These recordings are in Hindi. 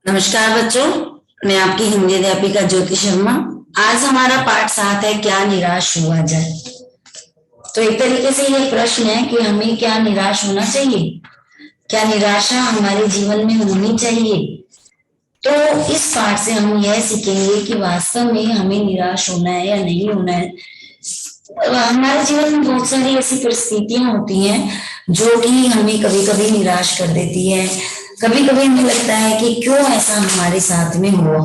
नमस्कार बच्चों, मैं आपकी हिंदी अध्यापिका ज्योति शर्मा। आज हमारा पाठ 7 है, क्या निराश हुआ जाए। तो एक तरीके से ये प्रश्न है कि हमें क्या निराश होना चाहिए, क्या निराशा हमारे जीवन में होनी चाहिए। तो इस पाठ से हम यह सीखेंगे कि वास्तव में हमें निराश होना है या नहीं होना है। हमारे जीवन में बहुत सारी ऐसी परिस्थितियां होती हैं जो कि हमें कभी कभी निराश कर देती है। कभी कभी हमें लगता है कि क्यों ऐसा हमारे साथ में हुआ,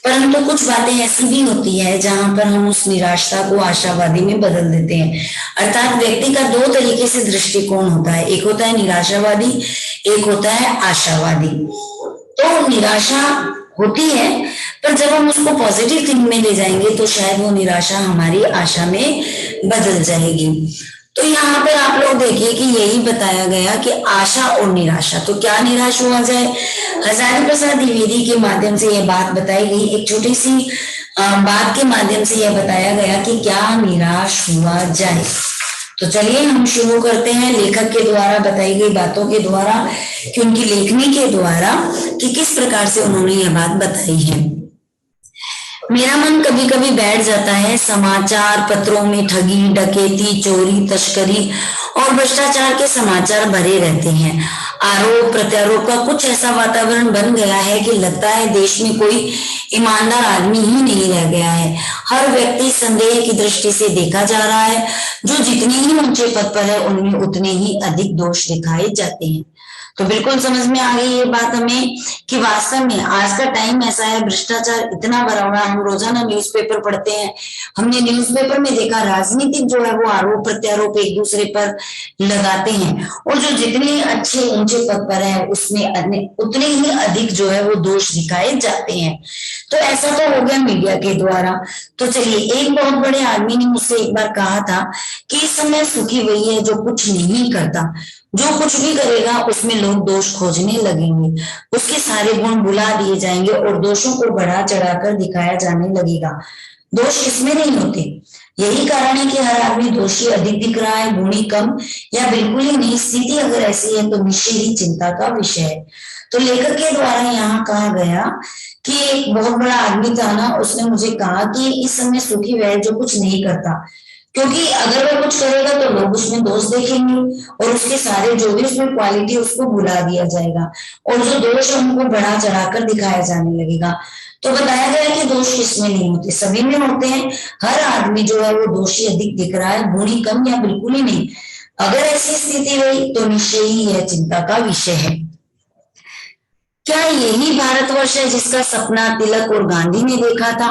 परंतु कुछ बातें ऐसी भी होती है जहां पर हम उस निराशा को आशावादी में बदल देते हैं। अर्थात व्यक्ति का दो तरीके से दृष्टिकोण होता है, एक होता है निराशावादी, एक होता है आशावादी। तो निराशा होती है, पर जब हम उसको पॉजिटिव थिंक में ले जाएंगे तो शायद वो निराशा हमारी आशा में बदल जाएगी। तो यहाँ पर आप लोग देखिए कि यही बताया गया कि आशा और निराशा, तो क्या निराश हुआ जाए। हजारी प्रसाद द्विवेदी के माध्यम से यह बात बताई गई, एक छोटी सी बात के माध्यम से यह बताया गया कि क्या निराश हुआ जाए। तो चलिए हम शुरू करते हैं लेखक के द्वारा बताई गई बातों के द्वारा, कि उनकी लेखनी के द्वारा कि किस प्रकार से उन्होंने यह बात बताई है। मेरा मन कभी कभी बैठ जाता है, समाचार पत्रों में ठगी, डकैती, चोरी, तस्करी और भ्रष्टाचार के समाचार भरे रहते हैं। आरोप प्रत्यारोप का कुछ ऐसा वातावरण बन गया है कि लगता है देश में कोई ईमानदार आदमी ही नहीं रह गया है। हर व्यक्ति संदेह की दृष्टि से देखा जा रहा है। जो जितने ही ऊंचे पद पर है उनमें उतने ही अधिक दोष दिखाए जाते हैं। तो बिल्कुल समझ में आ गई ये बात हमें कि वास्तव में आज का टाइम ऐसा है, भ्रष्टाचार इतना भरा हुआ है। हम रोजाना न्यूज़पेपर पढ़ते हैं, हमने न्यूज़पेपर में देखा राजनीतिक जो है वो आरोप प्रत्यारोप एक दूसरे पर लगाते हैं, और जो जितने अच्छे ऊंचे पद पर है उसमें उतने ही अधिक जो है वो दोष दिखाए जाते हैं। तो ऐसा तो हो गया मीडिया के द्वारा। तो चलिए, एक बहुत बड़े आदमी ने मुझसे एक बार कहा था कि इस समय सुखी वही है जो कुछ नहीं करता, जो कुछ भी करेगा उसमें लोग दोष खोजने लगेंगे, उसके सारे गुण भुला दिए जाएंगे और दोषों को बढ़ा चढ़ाकर दिखाया जाने लगेगा। दोष किसमें नहीं होते, यही कारण है कि हर आदमी दोषी अधिक दिख रहा है, गुणी कम या बिल्कुल ही नहीं। स्थिति अगर ऐसी है तो निश्चय ही चिंता का विषय है। तो लेखक के द्वारा यहाँ कहा गया कि एक बहुत बड़ा आदमी था ना, उसने मुझे कहा कि इस समय सुखी वह जो कुछ नहीं करता, क्योंकि अगर वह कुछ करेगा तो लोग उसमें दोष देखेंगे और उसके सारे जो भी उसमें क्वालिटी उसको भुला दिया जाएगा और जो दोष है उनको बढ़ा चढ़ाकर दिखाया जाने लगेगा। तो बताया गया कि दोष किसमें नहीं होते, सभी में होते हैं। हर आदमी जो है वो दोषी अधिक दिख रहा है, गुणी कम या बिल्कुल ही नहीं। अगर ऐसी स्थिति रही तो निश्चय ही यह चिंता का विषय है। क्या यही भारतवर्ष है जिसका सपना तिलक और गांधी ने देखा था?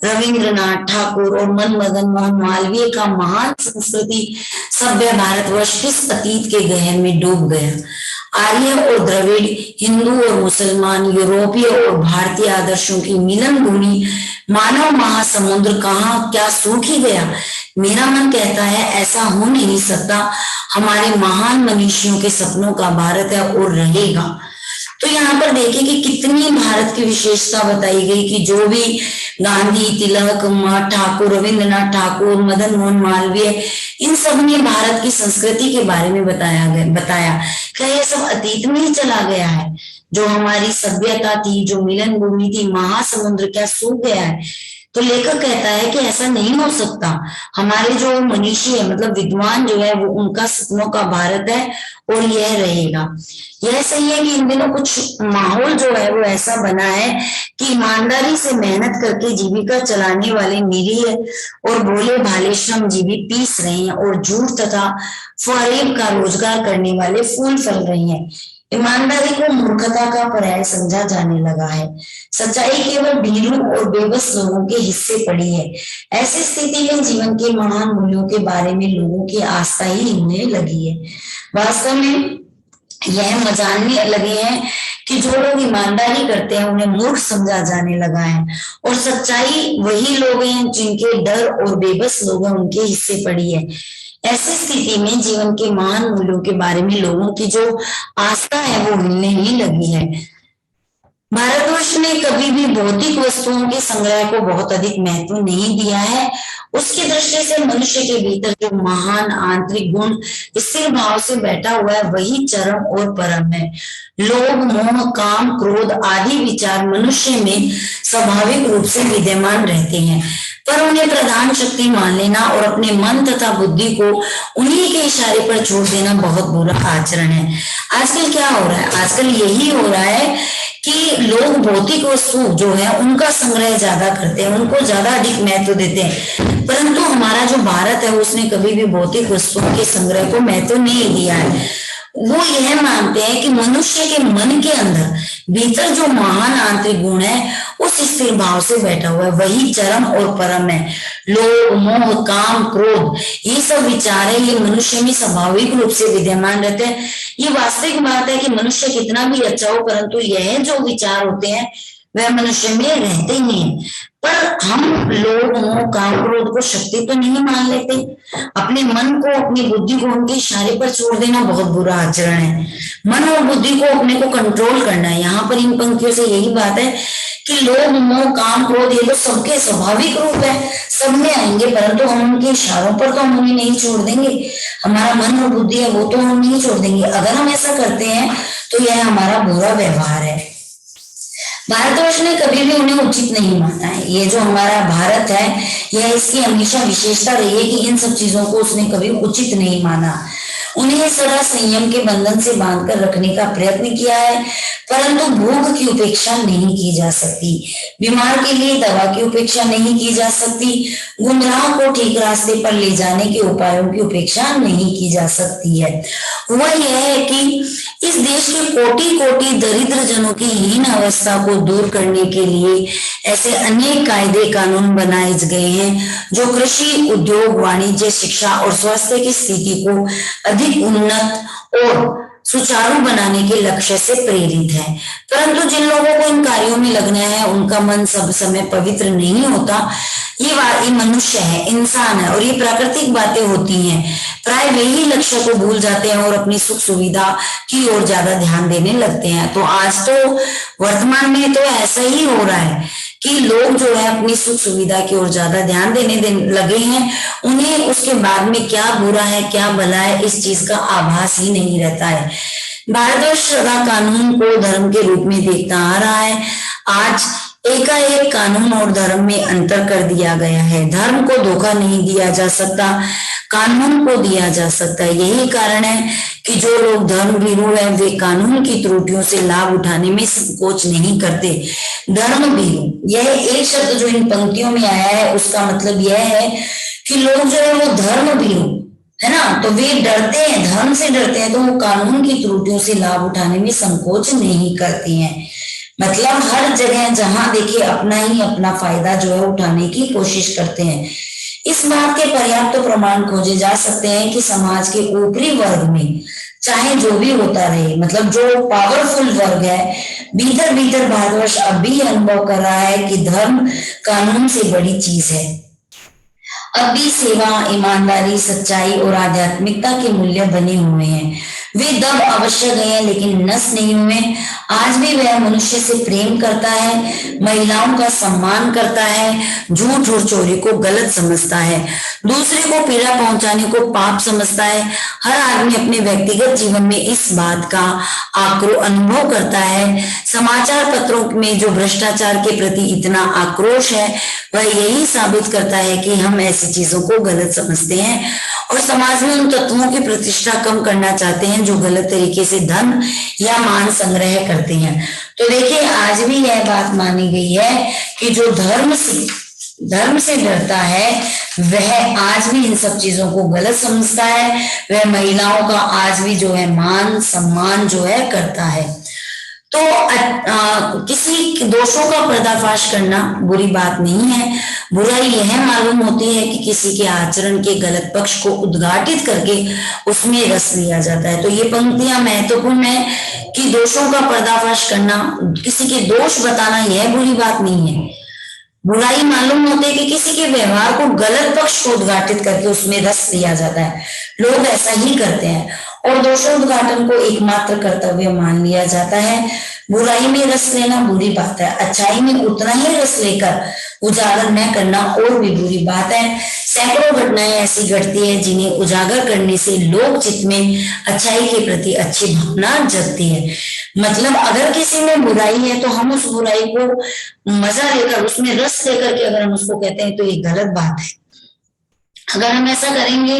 रविंद्रनाथ ठाकुर और मदन मोहन मालवीय का महान संस्कृति सभ्य भारतवर्ष किस अतीत के गहन में डूब गया। आर्य और द्रविड़, हिंदू और मुसलमान, यूरोपीय और भारतीय आदर्शों की मिलन भूमि मानव महासमुद्र कहाँ क्या सूख ही गया। मेरा मन कहता है ऐसा हो नहीं सकता। हमारे महान मनीषियों के सपनों का भारत है और रहेगा। तो यहाँ पर देखिए कि कितनी भारत की विशेषता बताई गई कि जो भी गांधी, तिलक, ठाकुर, रविंद्रनाथ ठाकुर, मदन मोहन मालवीय, इन सब ने भारत की संस्कृति के बारे में बताया। क्या यह सब अतीत में ही चला गया है? जो हमारी सभ्यता थी, जो मिलन भूमि थी, महासमुद्र क्या सूख गया है? तो लेखक कहता है कि ऐसा नहीं हो सकता। हमारे जो मनीषी है, मतलब विद्वान जो है, वो उनका सपनों का भारत है और यह रहेगा। यह सही है कि इन दिनों कुछ माहौल जो है वो ऐसा बना है कि ईमानदारी से मेहनत करके जीविका चलाने वाले निरीह और भोले भाले श्रमजीवी पीस रहे हैं और झूठ तथा फरेब का रोजगार करने वाले फूल फल रहे हैं। ईमानदारी को मूर्खता का पर्याय समझा जाने लगा है। सच्चाई केवल भीरू और बेबस लोगों के हिस्से पड़ी है। ऐसी स्थिति में जीवन के महान मूल्यों के बारे में लोगों की आस्था ही हिलने लगी है। वास्तव में यह जानने लगे हैं कि जो लोग ईमानदारी करते हैं उन्हें मूर्ख समझा जाने लगा है, और सच्चाई वही लोग हैं जिनके डर और बेबस लोग हैं उनके हिस्से पड़ी है। ऐसी स्थिति में जीवन के महान मूल्यों के बारे में लोगों की जो आस्था है वो हिलने ही लगी है। भारतवर्ष ने कभी भी भौतिक वस्तुओं के संग्रह को बहुत अधिक महत्व नहीं दिया है। उसकी दृष्टि से मनुष्य के भीतर जो महान आंतरिक गुण स्थिर भाव से बैठा हुआ है वही चरम और परम है। लोभ, मोह, काम, क्रोध आदि विचार मनुष्य में स्वाभाविक रूप से विद्यमान रहते हैं, पर उन्हें प्रधान शक्ति मान लेना और अपने मन तथा बुद्धि को उन्हीं के इशारे पर छोड़ देना बहुत बुरा आचरण है। आजकल क्या हो रहा है? आजकल यही हो रहा है कि लोग भौतिक वस्तु जो है उनका संग्रह ज्यादा करते हैं, उनको ज्यादा अधिक महत्व देते हैं, परंतु हमारा जो भारत है उसने कभी भी भौतिक वस्तुओं के संग्रह को महत्व नहीं दिया है। वो यह मानते हैं कि मनुष्य के मन के अंदर भीतर जो महान आंतरिक गुण है उस स्थिर भाव से बैठा हुआ है वही चरम और परम है। लोभ, मोह, काम, क्रोध ये सब विचार है, ये मनुष्य में स्वाभाविक रूप से विद्यमान रहते हैं। ये वास्तविक बात है कि मनुष्य कितना भी अच्छा हो परंतु यह जो विचार होते हैं वह मनुष्य में रहते ही है। पर हम लोग मोह, काम, क्रोध को शक्ति तो नहीं मान लेते। अपने मन को, अपनी बुद्धि को उनके इशारे पर छोड़ देना बहुत बुरा आचरण है। मन और बुद्धि को अपने को कंट्रोल करना है। यहाँ पर इन पंक्तियों से यही बात है कि लोभ, मोह, काम, क्रोध ये तो सबके स्वाभाविक रूप है, सब में आएंगे, परंतु हम उनके इशारों पर तो हम उन्हें नहीं छोड़ देंगे। हमारा मन और बुद्धि है वो तो हम नहीं छोड़ देंगे। अगर हम ऐसा करते हैं तो यह हमारा बुरा व्यवहार है। भारतवर्ष ने कभी भी उन्हें उचित नहीं माना है। ये जो हमारा भारत है यह इसकी हमेशा विशेषता रही है कि इन सब चीजों को उसने कभी उचित नहीं माना। उन्हें सदा संयम के बंधन से बांधकर रखने का प्रयत्न किया है, परंतु भूख की उपेक्षा नहीं की जा सकती, बीमार के लिए दवा की उपेक्षा नहीं की जा सकती, गुमराह को ठीक रास्ते पर ले जाने के उपायों की उपेक्षा नहीं की जा सकती है। वह यह है कि इस देश के कोटि कोटि दरिद्र जनों की हीन अवस्था को दूर करने के लिए ऐसे अनेक कायदे कानून बनाए गए हैं जो कृषि, उद्योग, वाणिज्य, शिक्षा और स्वास्थ्य की स्थिति को अधिक उन्नत और सुचारू बनाने के लक्ष्य से प्रेरित है। परंतु जिन लोगों को इन कार्यों में लगना है उनका मन सब समय पवित्र नहीं होता। ये मनुष्य है, इंसान है और ये प्राकृतिक बातें होती हैं। प्राय वही लक्ष्य को भूल जाते हैं और अपनी सुख सुविधा की ओर ज्यादा ध्यान देने लगते हैं। तो आज तो वर्तमान में तो ऐसा ही हो रहा है कि लोग जो है अपनी सुख सुविधा की ओर ज्यादा ध्यान देने लगे हैं। उन्हें उसके बाद में क्या बुरा है क्या भला है इस चीज का आभास ही नहीं रहता है। भारतवर्ष सदा कानून को धर्म के रूप में देखता आ रहा है। आज एकाएक कानून और धर्म में अंतर कर दिया गया है। धर्म को धोखा नहीं दिया जा सकता, कानून को दिया जा सकता है। यही कारण है कि जो लोग धर्म भीरू है वे कानून की त्रुटियों से लाभ उठाने में संकोच नहीं करते। धर्म भीरू यह एक शब्द जो इन पंक्तियों में आया है उसका मतलब यह है कि लोग जो है वो धर्म भीरू है ना, तो वे डरते हैं, धर्म से डरते हैं, तो वो कानून की त्रुटियों से लाभ उठाने में संकोच नहीं करती हैं। मतलब हर जगह जहां देखिए अपना ही अपना फायदा जो है उठाने की कोशिश करते हैं। इस बात के पर्याप्त प्रमाण खोजे जा सकते हैं कि समाज के ऊपरी वर्ग में चाहे जो भी होता रहे, मतलब जो पावरफुल वर्ग है, भीतर भीतर भारतवर्ष अब भी अनुभव कर रहा है कि धर्म कानून से बड़ी चीज है। अब भी सेवा, ईमानदारी, सच्चाई और आध्यात्मिकता के मूल्य बने हुए हैं। वे दब अवश्य गए हैं लेकिन नष्ट नहीं हुए। आज भी वह मनुष्य से प्रेम करता है, महिलाओं का सम्मान करता है, झूठ और चोरी को गलत समझता है, दूसरे को पीड़ा पहुंचाने को पाप समझता है। हर आदमी अपने व्यक्तिगत जीवन में इस बात का अनुभव करता है। समाचार पत्रों में जो भ्रष्टाचार के प्रति इतना आक्रोश है वह यही साबित करता है कि हम ऐसी चीजों को गलत समझते हैं और समाज में उन तत्वों की प्रतिष्ठा कम करना चाहते हैं जो गलत तरीके से धन या मान संग्रह करते हैं। तो देखिए आज भी यह बात मानी गई है कि जो धर्म से डरता है वह आज भी इन सब चीजों को गलत समझता है। वह महिलाओं का आज भी जो है मान सम्मान जो है करता है। तो किसी दोषों का पर्दाफाश करना बुरी बात नहीं है। बुराई यह मालूम होती है कि किसी के आचरण के गलत पक्ष को उद्घाटित करके उसमें रस लिया जाता है। तो ये पंक्तियां महत्वपूर्ण है कि दोषों का पर्दाफाश करना, किसी के दोष बताना यह बुरी बात नहीं है। बुराई मालूम होती है कि किसी के व्यवहार को गलत पक्ष को उद्घाटित करके उसमें रस लिया जाता है। लोग ऐसा ही करते हैं और दोषोद्घाटन को एकमात्र कर्तव्य मान लिया जाता है। बुराई में रस लेना बुरी बात है, अच्छाई में उतना ही रस लेकर उजागर न करना और भी बुरी बात है। सैकड़ों घटनाएं ऐसी घटती है जिन्हें उजागर करने से लोक चित्त में अच्छाई के प्रति अच्छी भावना जगती है। मतलब अगर किसी में बुराई है तो हम उस बुराई को मजा लेकर, उसमें रस लेकर के अगर हम उसको कहते हैं तो ये गलत बात है। अगर हम ऐसा करेंगे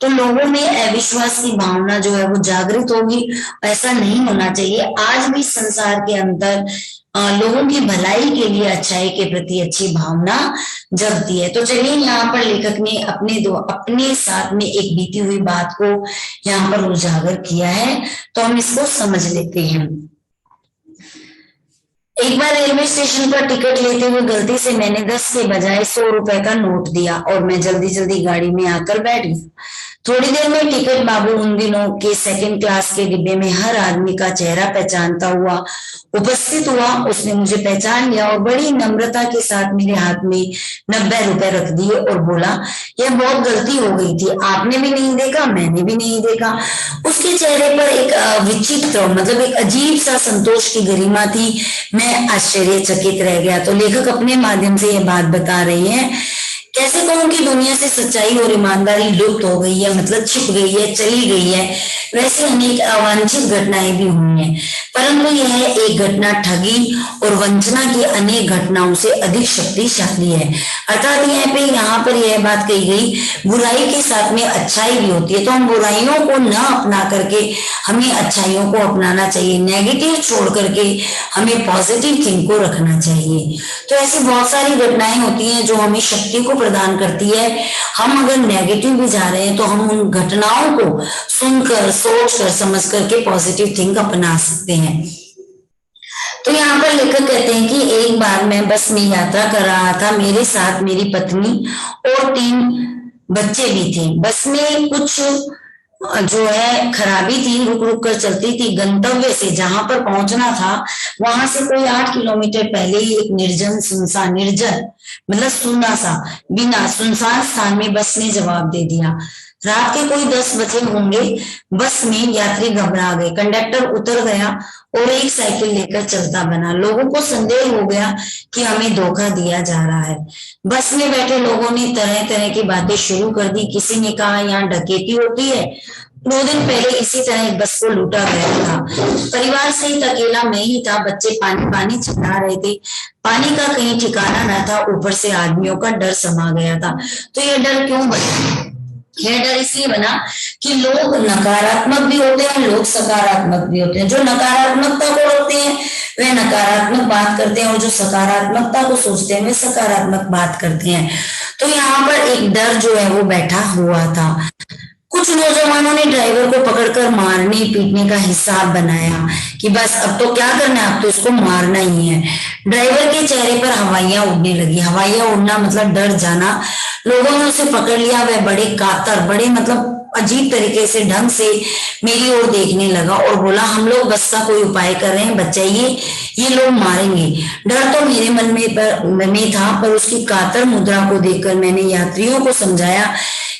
तो लोगों में अविश्वास की भावना जो है वो जागृत होगी। ऐसा नहीं होना चाहिए। आज भी संसार के अंदर लोगों की भलाई के लिए अच्छाई के प्रति अच्छी भावना जगती है। तो चलिए, यहाँ पर लेखक ने अपने साथ में एक बीती हुई बात को यहाँ पर उजागर किया है, तो हम इसको समझ लेते हैं। एक बार रेलवे स्टेशन पर टिकट लेते हुए गलती से मैंने 10 के बजाय 100 रुपए का नोट दिया और मैं जल्दी जल्दी गाड़ी में आकर बैठ गई। थोड़ी देर में टिकट बाबू उन दिनों के सेकंड क्लास के डिब्बे में हर आदमी का चेहरा पहचानता हुआ उपस्थित हुआ। उसने मुझे पहचान लिया और बड़ी नम्रता के साथ मेरे हाथ में 90 रुपए रख दिए और बोला, यह बहुत गलती हो गई थी, आपने भी नहीं देखा, मैंने भी नहीं देखा। उसके चेहरे पर एक विचित्र, मतलब एक अजीब सा संतोष की गरिमा थी। मैं आश्चर्यचकित रह गया। तो लेखक अपने माध्यम से यह बात बता रही है, कैसे कहूं कि दुनिया से सच्चाई और ईमानदारी लुप्त हो गई है, मतलब छिप गई है, चली गई है। वैसे अनेक अवांछित घटनाएं भी हुई हैं, परंतु यह एक घटना ठगी और वंचना की अनेक घटनाओं से अधिक शक्तिशाली है। अर्थात यहाँ पर यह बात कही गई, बुराई के साथ में अच्छाई भी होती है। तो हम बुराइयों को न अपना करके हमें अच्छाइयों को अपनाना चाहिए। नेगेटिव छोड़ करके हमें पॉजिटिव थिंक को रखना चाहिए। तो ऐसी बहुत सारी घटनाएं होती हैं जो हमें शक्ति को प्रदान करती है। हम अगर नेगेटिव भी जा रहे हैं तो हम उन घटनाओं को सुनकर, सोचकर, समझ करके पॉजिटिव थिंक अपना सकते हैं। तो यहाँ पर लेखक कहते हैं कि एक बार मैं बस में यात्रा कर रहा था, मेरे साथ मेरी पत्नी और 3 बच्चे भी थे। बस में कुछ जो है खराबी थी, रुक रुक कर चलती थी। गंतव्य से जहां पर पहुंचना था वहां से कोई 8 किलोमीटर पहले ही एक निर्जन मतलब सुना सा, बिना सुनसान स्थान में बस ने जवाब दे दिया। रात के कोई 10 बजे होंगे। बस में यात्री घबरा गए। कंडक्टर उतर गया और एक साइकिल लेकर चलता बना। लोगों को संदेह हो गया कि हमें धोखा दिया जा रहा है। बस में बैठे लोगों ने तरह तरह की बातें शुरू कर दी। किसी ने कहा यहाँ डकैती होती है, 2 दिन पहले इसी तरह एक बस को लूटा गया था। परिवार सहित अकेला मैं ही था। बच्चे पानी पानी चिल्ला रहे थे। पानी का कहीं ठिकाना न था। ऊपर से आदमियों का डर समा गया था। तो यह डर क्यों बना? यह डर इसलिए बना कि लोग नकारात्मक भी होते हैं, लोग सकारात्मक भी होते हैं। जो नकारात्मकता को रोकते हैं वे नकारात्मक बात करते हैं और जो सकारात्मकता को सोचते हैं वे सकारात्मक बात करते हैं। तो यहाँ पर एक डर जो है वो बैठा हुआ था। कुछ नौजवानों ने ड्राइवर को पकड़कर मारने पीटने का हिसाब बनाया कि बस अब तो क्या करना है, अब तो इसको मारना ही है। ड्राइवर के चेहरे पर हवाइयां उड़ने लगी। हवाइयां उड़ना मतलब डर जाना। लोगों ने उसे पकड़ लिया। वह बड़े कातर, बड़े मतलब अजीब तरीके से, ढंग से मेरी ओर देखने लगा और बोला, हम लोग बस का कोई उपाय कर रहे हैं, बचाइए, ये लोग मारेंगे। डर तो मेरे मन में था, पर उसकी कातर मुद्रा को देखकर मैंने यात्रियों को समझाया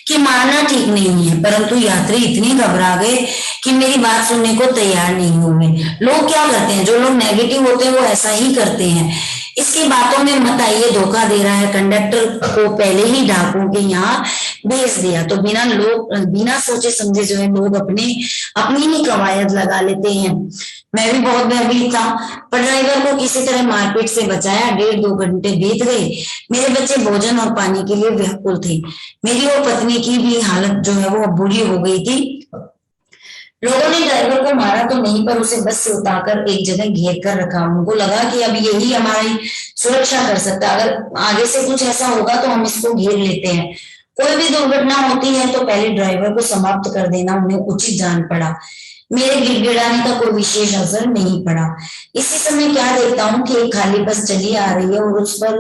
कि मारना ठीक नहीं है। परंतु यात्री इतने घबरा गए कि मेरी बात सुनने को तैयार नहीं हुए। लोग क्या करते हैं, जो लोग नेगेटिव होते हैं वो ऐसा ही करते हैं। इसकी बातों में मत आइए, धोखा दे रहा है। कंडक्टर को पहले ही डाकुओं के यहाँ भेज दिया। तो बिना सोचे समझे जो है लोग अपनी ही कवायद लगा लेते हैं। मैं भी बहुत भयभीत था, पर ड्राइवर को किसी तरह मारपीट से बचाया। 1.5-2 घंटे बीत गए। मेरे बच्चे भोजन और पानी के लिए व्याकुल थे। मेरी और पत्नी की भी हालत जो है वो बुरी हो गई थी। लोगों ने ड्राइवर को मारा तो नहीं, पर उसे बस से उतारकर एक जगह घेर कर रखा। उनको लगा कि अब यही हमारी सुरक्षा कर सकता है, अगर आगे से कुछ ऐसा होगा तो हम इसको घेर लेते हैं। कोई भी दुर्घटना होती है तो पहले ड्राइवर को समाप्त कर देना उन्हें उचित जान पड़ा। मेरे गिड़गिड़ाने का कोई विशेष असर नहीं पड़ा। इसी समय क्या देखता हूँ कि एक खाली बस चली आ रही है और उस पर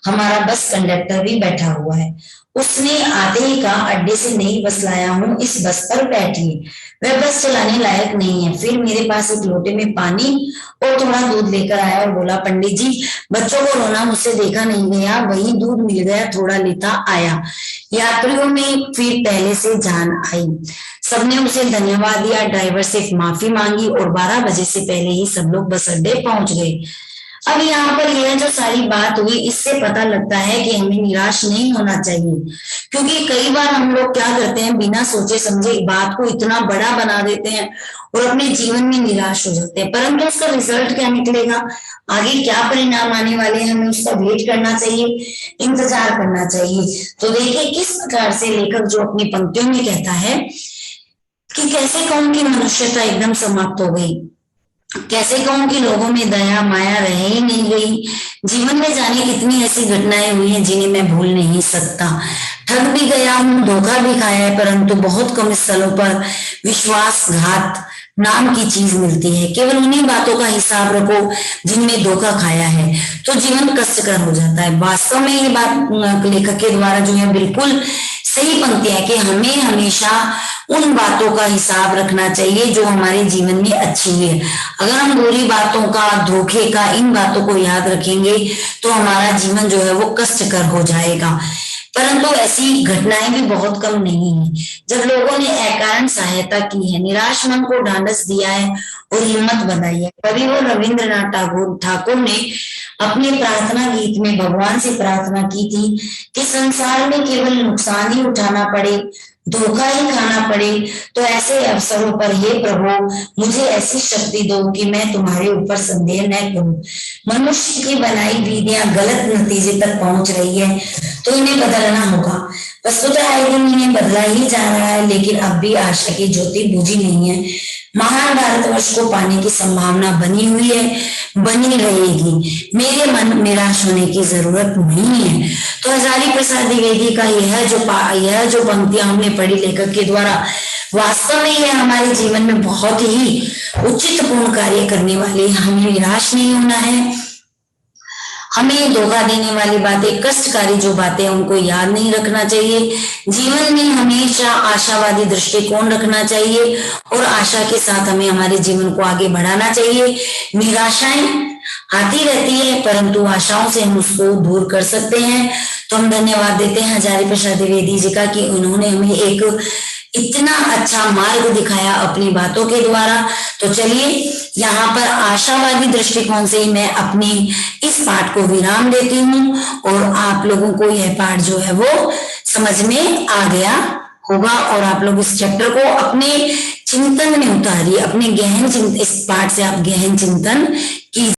हमारा बस कंडक्टर भी बैठा हुआ है। उसने आते ही कहा, अड्डे से नई बस लाया हूँ, इस बस पर बैठिए। वह बस चलाने लायक नहीं है। फिर मेरे पास एक लोटे में पानी और थोड़ा दूध लेकर आया और बोला, पंडित जी, बच्चों को रोना मुझसे देखा नहीं गया, वही दूध मिल गया, थोड़ा लेता आया। यात्रियों में फिर पहले से जान आई। सबने उसे धन्यवाद दिया, ड्राइवर से माफी मांगी और 12 बजे से पहले ही सब लोग बस अड्डे पहुंच गए। अब यहाँ पर यह जो सारी बात हुई, इससे पता लगता है कि हमें निराश नहीं होना चाहिए, क्योंकि कई बार हम लोग क्या करते हैं, बिना सोचे समझे बात को इतना बड़ा बना देते हैं और अपने जीवन में निराश हो जाते हैं, परंतु उसका रिजल्ट क्या निकलेगा, आगे क्या परिणाम आने वाले हैं, हमें उसका वेट करना चाहिए, इंतजार करना चाहिए। तो देखिए किस प्रकार से लेखक जो अपनी पंक्तियों में कहता है कि कैसे कहूं कि मनुष्यता एकदम समाप्त हो गई, कैसे कहूं कि लोगों में दया माया रह ही नहीं गई, जीवन में जाने कितनी ऐसी घटनाएं हुई हैं जिन्हें मैं भूल नहीं सकता, ठग भी गया हूं, धोखा भी खाया है, परंतु बहुत कम स्थलों पर विश्वासघात नाम की चीज मिलती है। केवल उन्हीं बातों का हिसाब रखो जिनमें धोखा खाया है, तो जीवन कष्टकर हो जाता है। वास्तव में ये बात लेखक के द्वारा जो है बिल्कुल सही पंक्ति है कि हमें हमेशा उन बातों का हिसाब रखना चाहिए जो हमारे जीवन में अच्छी है। अगर हम बुरी बातों का, धोखे का, इन बातों को याद रखेंगे तो हमारा जीवन जो है वो कष्टकर हो जाएगा। परंतु ऐसी घटनाएं भी बहुत कम नहीं है जब लोगों ने अकारण सहायता की है, निराश मन को ढांढस दिया है और हिम्मत बनाई है। कवि और रविंद्रनाथ ठाकुर ने अपने प्रार्थना गीत में भगवान से प्रार्थना की थी कि संसार में केवल नुकसान ही उठाना पड़े, धोखा ही खाना पड़े, तो ऐसे अवसरों पर हे प्रभु मुझे ऐसी शक्ति दो कि मैं तुम्हारे ऊपर संदेह न करूं। मनुष्य की बनाई विधियां गलत नतीजे तक पहुंच रही है तो इन्हें बदलना होगा। वस्तुतः आए दिन इन्हें बदला ही जा रहा है, लेकिन अब भी आशा की ज्योति बुझी नहीं है। महान भारतवर्ष को पाने की संभावना बनी हुई है, बनी रहेगी। मेरे मन निराश होने की जरूरत नहीं है। तो हजारी प्रसाद द्विवेदी का यह जो पंक्तियां हमने पढ़ी लेखक के द्वारा, वास्तव में यह हमारे जीवन में बहुत ही उचित पूर्ण कार्य करने वाले। हमें निराश नहीं होना है, हमें धोखा देने वाली बातें, कष्टकारी जो बातें उनको याद नहीं रखना चाहिए। जीवन में हमेशा आशावादी दृष्टिकोण रखना चाहिए और आशा के साथ हमें हमारे जीवन को आगे बढ़ाना चाहिए। निराशाएं आती रहती है परंतु आशाओं से हम उसको दूर कर सकते हैं। तो हम धन्यवाद देते हैं हजारी प्रसाद द्विवेदी जी का कि उन्होंने हमें एक इतना अच्छा मार्ग दिखाया अपनी बातों के द्वारा। तो चलिए यहाँ पर आशावादी दृष्टिकोण से ही मैं अपनी इस पाठ को विराम देती हूँ और आप लोगों को यह पाठ जो है वो समझ में आ गया होगा और आप लोग इस चैप्टर को अपने चिंतन में उतारिए, अपने गहन चिंतन, इस पाठ से आप गहन चिंतन